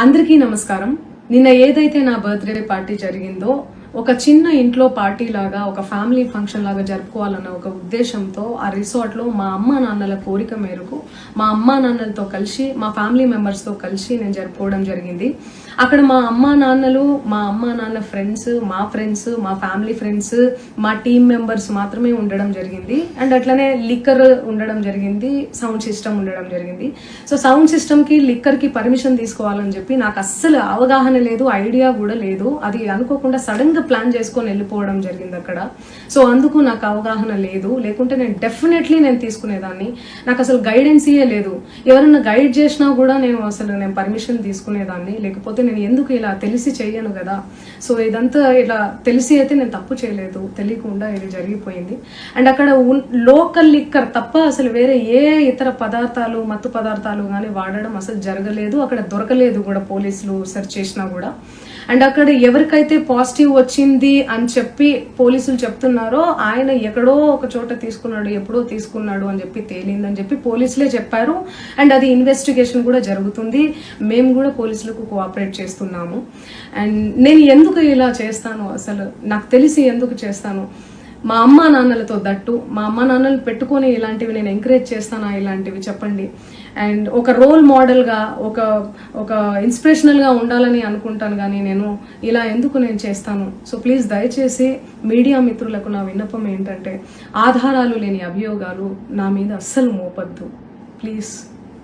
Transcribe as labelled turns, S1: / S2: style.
S1: అందరికీ నమస్కారం. నిన్న ఏదైతే నా బర్త్డే పార్టీ జరిగిందో ఒక చిన్న ఇంట్లో పార్టీ లాగా ఒక ఫ్యామిలీ ఫంక్షన్ లాగా జరుపుకోవాలన్న ఒక ఉద్దేశంతో ఆ రిసార్ట్ లో మా అమ్మా నాన్నల కోరిక మేరకు మా అమ్మా నాన్నలతో కలిసి మా ఫ్యామిలీ మెంబర్స్ తో కలిసి నేను జరుపుకోవడం జరిగింది. అక్కడ మా అమ్మా నాన్న ఫ్రెండ్స్, మా ఫ్యామిలీ ఫ్రెండ్స్, మా టీమ్ మెంబర్స్ మాత్రమే ఉండడం జరిగింది. అండ్ అట్లనే లిక్కర్ ఉండడం జరిగింది, సౌండ్ సిస్టమ్ ఉండడం జరిగింది. సో సౌండ్ సిస్టమ్ కి లిక్కర్ కి పర్మిషన్ తీసుకోవాలని చెప్పి నాకు అస్సలు అవగాహన లేదు, ఐడియా కూడా లేదు. అది అనుకోకుండా సడన్ గా ప్లాన్ చేసుకొని వెళ్ళిపోవడం జరిగింది అక్కడ. సో అందుకు నాకు అవగాహన లేదు, లేకుంటే నేను డెఫినెట్లీ తీసుకునేదాన్ని. నాకు అసలు గైడెన్సీయే లేదు. ఎవరన్నా గైడ్ చేసినా కూడా నేను పర్మిషన్ తీసుకునేదాన్ని, లేకపోతే నేను ఎందుకు ఇలా తెలిసి చెయ్యను కదా. సో ఇదంతా ఇలా తెలిసి అయితే నేను తప్పు చేయలేదు, తెలియకుండా ఇది జరిగిపోయింది. అండ్ అక్కడ లోకల్ లిక్కర్ తప్ప అసలు వేరే ఏ ఇతర పదార్థాలు, మత్తు పదార్థాలు కానీ వాడడం అసలు జరగలేదు. అక్కడ దొరకలేదు కూడా, పోలీసులు సెర్చ్ చేసినా కూడా. అండ్ అక్కడ ఎవరికైతే పాజిటివ్ వచ్చింది అని చెప్పి పోలీసులు చెప్తున్నారో ఆయన ఎక్కడో ఒక చోట తీసుకున్నాడు, ఎప్పుడో తీసుకున్నాడు అని చెప్పి తేలిందని చెప్పి పోలీసులే చెప్పారు. అండ్ అది ఇన్వెస్టిగేషన్ కూడా జరుగుతుంది. మేము కూడా పోలీసులకు కోఆపరేట్ చేస్తున్నాము. అండ్ నేను ఎందుకు ఇలా చేస్తాను, అసలు నాకు తెలిసి ఎందుకు చేస్తాను, మా అమ్మా నాన్నలతో దట్టు మా అమ్మా నాన్నలు పెట్టుకొని ఇలాంటివి నేను ఎంకరేజ్ చేస్తానా, ఇలాంటివి చెప్పండి. అండ్ ఒక రోల్ మోడల్ గా, ఒక ఇన్స్పిరేషనల్ గా ఉండాలని అనుకుంటాను, కానీ నేను ఇలా ఎందుకు నేను చేస్తాను. సో ప్లీజ్ దయచేసి మీడియా మిత్రులకు నా విన్నపం ఏంటంటే, ఆధారాలు లేని అభియోగాలు నా మీద అస్సలు మోపద్దు ప్లీజ్.